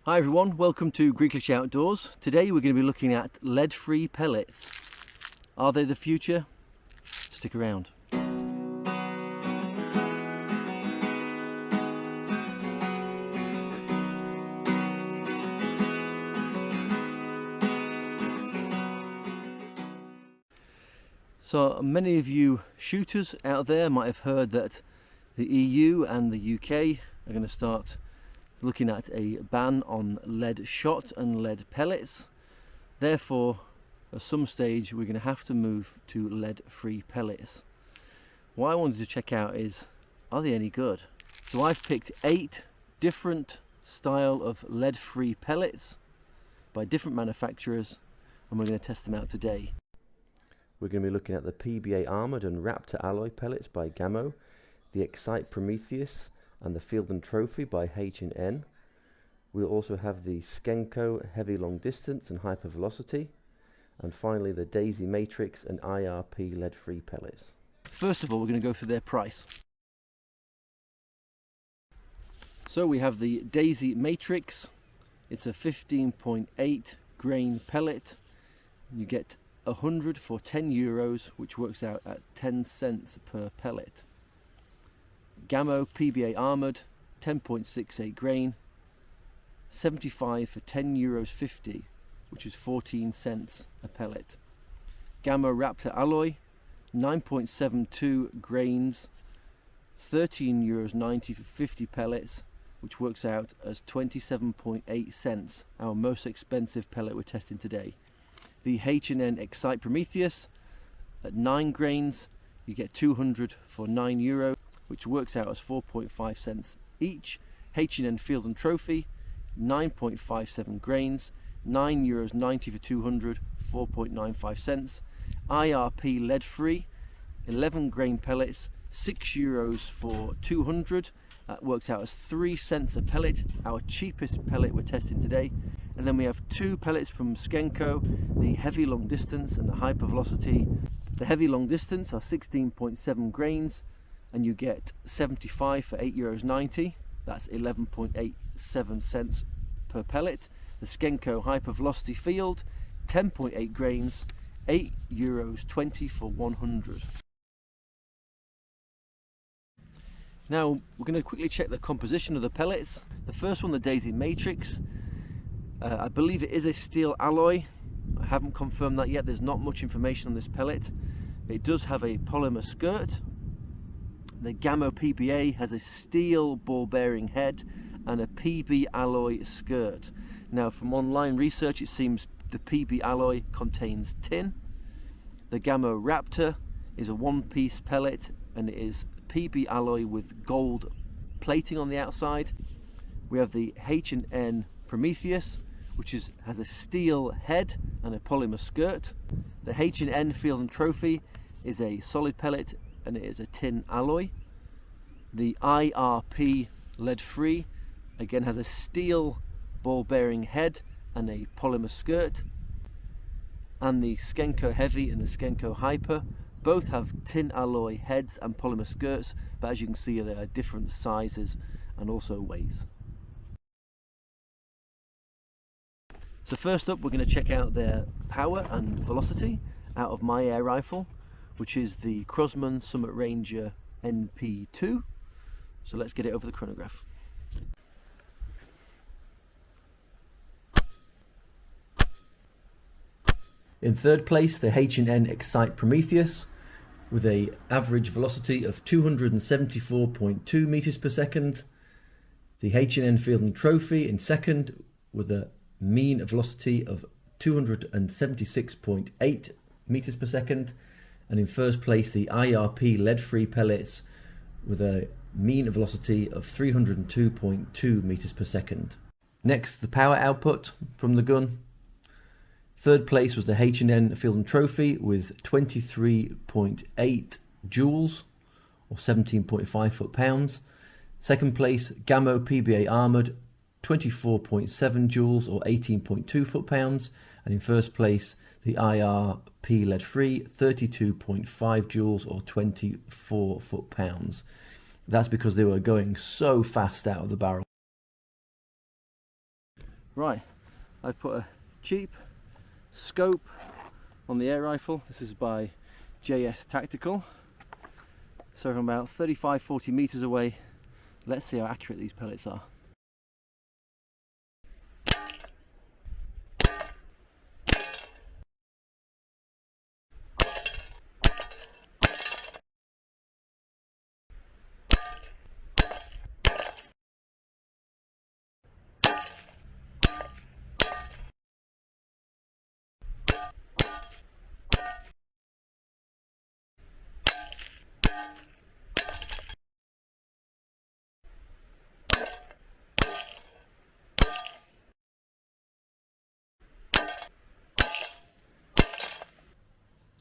Hi everyone, welcome to Greeklish Outdoors. Today we're going to be looking at lead-free pellets. Are they the future? Stick around. So many of you shooters out there might have heard that the EU and the UK are going to start looking at a ban on lead shot and lead pellets. Therefore, at some stage we're going to have to move to lead-free pellets. What I wanted to check out is, are they any good? So I've picked 8 different style of lead-free pellets by different manufacturers, and we're going to test them out today. We're going to be looking at the PBA Armoured and Raptor Alloy Pellets by Gammo, the Excite Prometheus and the Field and Trophy by H&N. We'll also have the Skenko Heavy Long Distance and Hypervelocity, and finally the Daisy Matrix and IRP lead-free pellets. First of all, we're going to go through their price. So we have the Daisy Matrix. It's a 15.8 grain pellet. You get 100 for €10, which works out at 10 cents per pellet. Gammo PBA Armoured, 10.68 grain, 75 for €10.50, which is 14 cents a pellet. Gammo Raptor Alloy, 9.72 grains, €13.90 for 50 pellets, which works out as 27.8 cents, our most expensive pellet we're testing today. The H&N Excite Prometheus, at 9 grains, you get 200 for €9, which works out as 4.5 cents each. H&N Field and Trophy, 9.57 grains, €9.90 for 200, 4.95 cents. IRP lead-free, 11 grain pellets, €6 for 200. That works out as 3 cents a pellet, our cheapest pellet we're testing today. And then we have 2 pellets from Skenko, the Heavy Long Distance and the Hypervelocity. The Heavy Long Distance are 16.7 grains, and you get 75 for €8.90. That's 11.87 cents per pellet. The Skenko Hypervelocity Field, 10.8 grains, €8.20 for 100. Now we're going to quickly check the composition of the pellets. The first one, the Daisy Matrix, I believe it is a steel alloy. I haven't confirmed that yet. There's not much information on this pellet. It does have a polymer skirt. The Gammo PBA has a steel ball bearing head and a PB alloy skirt. Now from online research it seems the PB alloy contains tin. The Gammo Raptor is a one-piece pellet and it is PB alloy with gold plating on the outside. We have the H&N Prometheus, which has a steel head and a polymer skirt. The H&N Field and Trophy is a solid pellet and it is a tin alloy. The IRP lead-free again has a steel ball bearing head and a polymer skirt. And the Skenko Heavy and the Skenko Hyper both have tin alloy heads and polymer skirts, but as you can see they are different sizes and also weights. So first up we're going to check out their power and velocity out of my air rifle, which is the Crosman Summit Ranger NP2. So let's get it over the chronograph. In third place, the H&N Excite Prometheus with a average velocity of 274.2 meters per second. The H&N Field and Trophy in second with a mean velocity of 276.8 meters per second, and in first place the IRP lead-free pellets with a mean velocity of 302.2 meters per second. Next, the power output from the gun. Third place was the H&N Field and Trophy with 23.8 joules or 17.5 foot-pounds. Second place, Gammo PBA Armoured, 24.7 joules or 18.2 foot-pounds. And in first place, the IRP lead-free, 32.5 joules or 24 foot-pounds. That's because they were going so fast out of the barrel. Right, I've put a cheap scope on the air rifle. This is by JS Tactical. So from about 35-40 meters away, let's see how accurate these pellets are.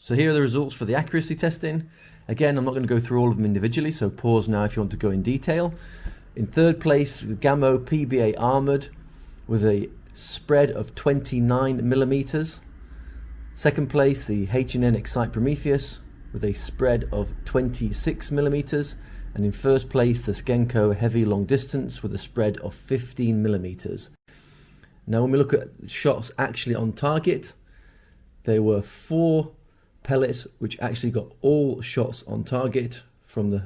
So here are the results for the accuracy testing. Again, I'm not going to go through all of them individually, so pause now if you want to go in detail. In third place, the Gamo PBA Armoured with a spread of 29 millimeters. Second place, the H&N Excite Prometheus with a spread of 26 millimeters. And in first place, the Skenko Heavy Long Distance with a spread of 15 millimeters. Now when we look at shots actually on target, there were 4 pellets which actually got all shots on target from the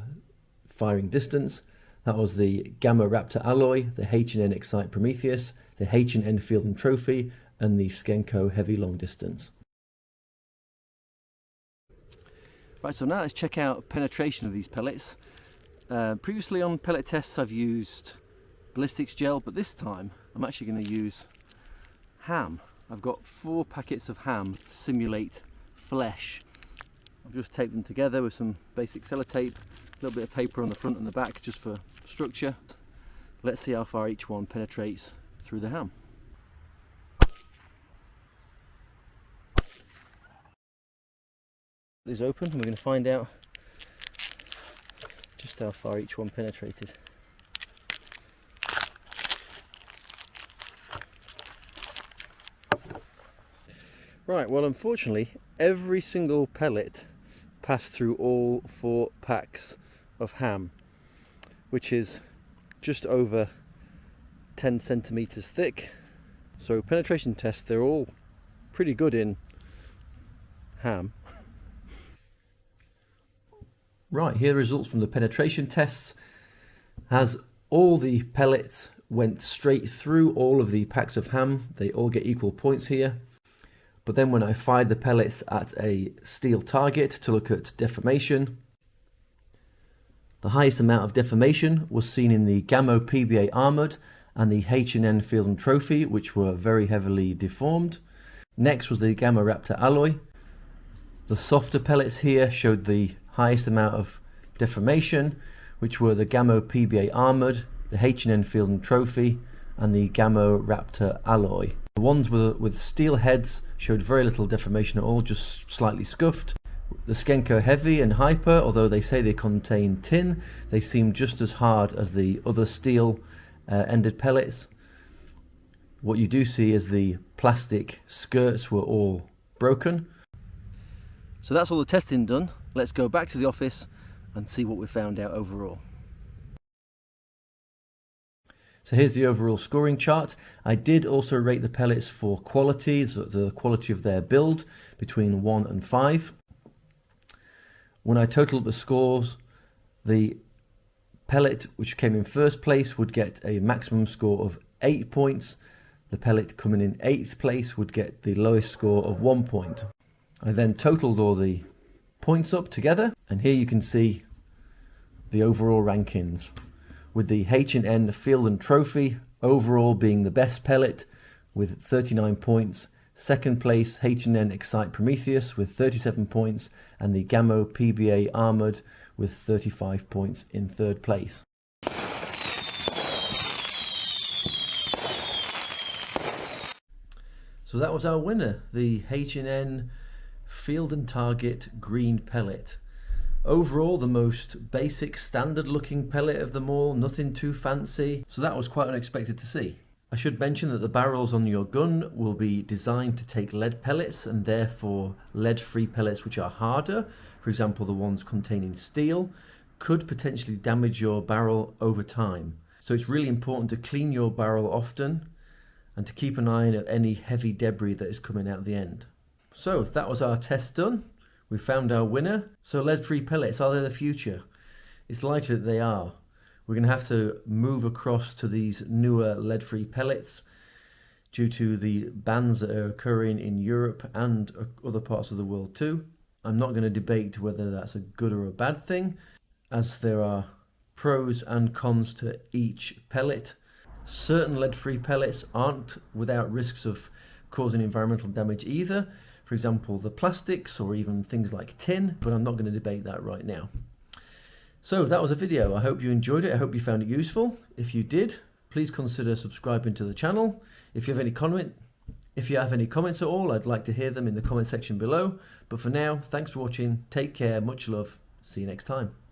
firing distance. That was the Gamma Raptor Alloy, the H&N Excite Prometheus, the H&N Field and Trophy, and the Skenko Heavy Long Distance. Right, so now let's check out penetration of these pellets. Previously on pellet tests I've used ballistics gel, but this time I'm actually going to use ham. I've got 4 packets of ham to simulate flesh. I've just taped them together with some basic sellotape, a little bit of paper on the front and the back just for structure. Let's see how far each one penetrates through the ham. This open and we're going to find out just how far each one penetrated. Right, well unfortunately every single pellet passed through all 4 packs of ham, which is just over 10 centimeters thick. So penetration tests, they're all pretty good in ham. Right, here are the results from the penetration tests. As all the pellets went straight through all of the packs of ham, they all get equal points here. But then when I fired the pellets at a steel target to look at deformation, the highest amount of deformation was seen in the Gamo PBA Armoured and the H&N Field and Trophy, which were very heavily deformed. Next was the Gamma Raptor Alloy. The softer pellets here showed the highest amount of deformation, which were the Gamo PBA Armoured, the H&N Field and Trophy, and the Gamo Raptor Alloy. The ones with steel heads showed very little deformation at all, just slightly scuffed. The Skenko Heavy and Hyper, although they say they contain tin, they seem just as hard as the other steel ended pellets. What you do see is the plastic skirts were all broken. So that's all the testing done. Let's go back to the office and see what we found out overall. So here's the overall scoring chart. I did also rate the pellets for quality, so the quality of their build, between 1 and 5. When I totaled the scores, the pellet which came in first place would get a maximum score of 8 points. The pellet coming in 8th place would get the lowest score of 1 point. I then totaled all the points up together, and here you can see the overall rankings, with the H&N Field and Trophy overall being the best pellet with 39 points. Second place, H&N Excite Prometheus with 37 points, and the Gamo PBA Armoured with 35 points in third place. So that was our winner, the H&N Field and Target Green Pellet. Overall, the most basic, standard looking pellet of them all, nothing too fancy. So that was quite unexpected to see. I should mention that the barrels on your gun will be designed to take lead pellets, and therefore lead-free pellets which are harder, for example the ones containing steel, could potentially damage your barrel over time. So it's really important to clean your barrel often and to keep an eye on any heavy debris that is coming out the end. So that was our test done. We found our winner. So lead-free pellets, are they the future? It's likely that they are. We're going to have to move across to these newer lead-free pellets due to the bans that are occurring in Europe and other parts of the world too. I'm not going to debate whether that's a good or a bad thing, as there are pros and cons to each pellet. Certain lead-free pellets aren't without risks of causing environmental damage either. For example, the plastics or even things like tin, but I'm not going to debate that right now. So that was a video. I hope you enjoyed it. I hope you found it useful. If you did, please consider subscribing to the channel. If you have any comments at all, I'd like to hear them in the comment section below. But for now, thanks for watching. Take care. Much love. See you next time.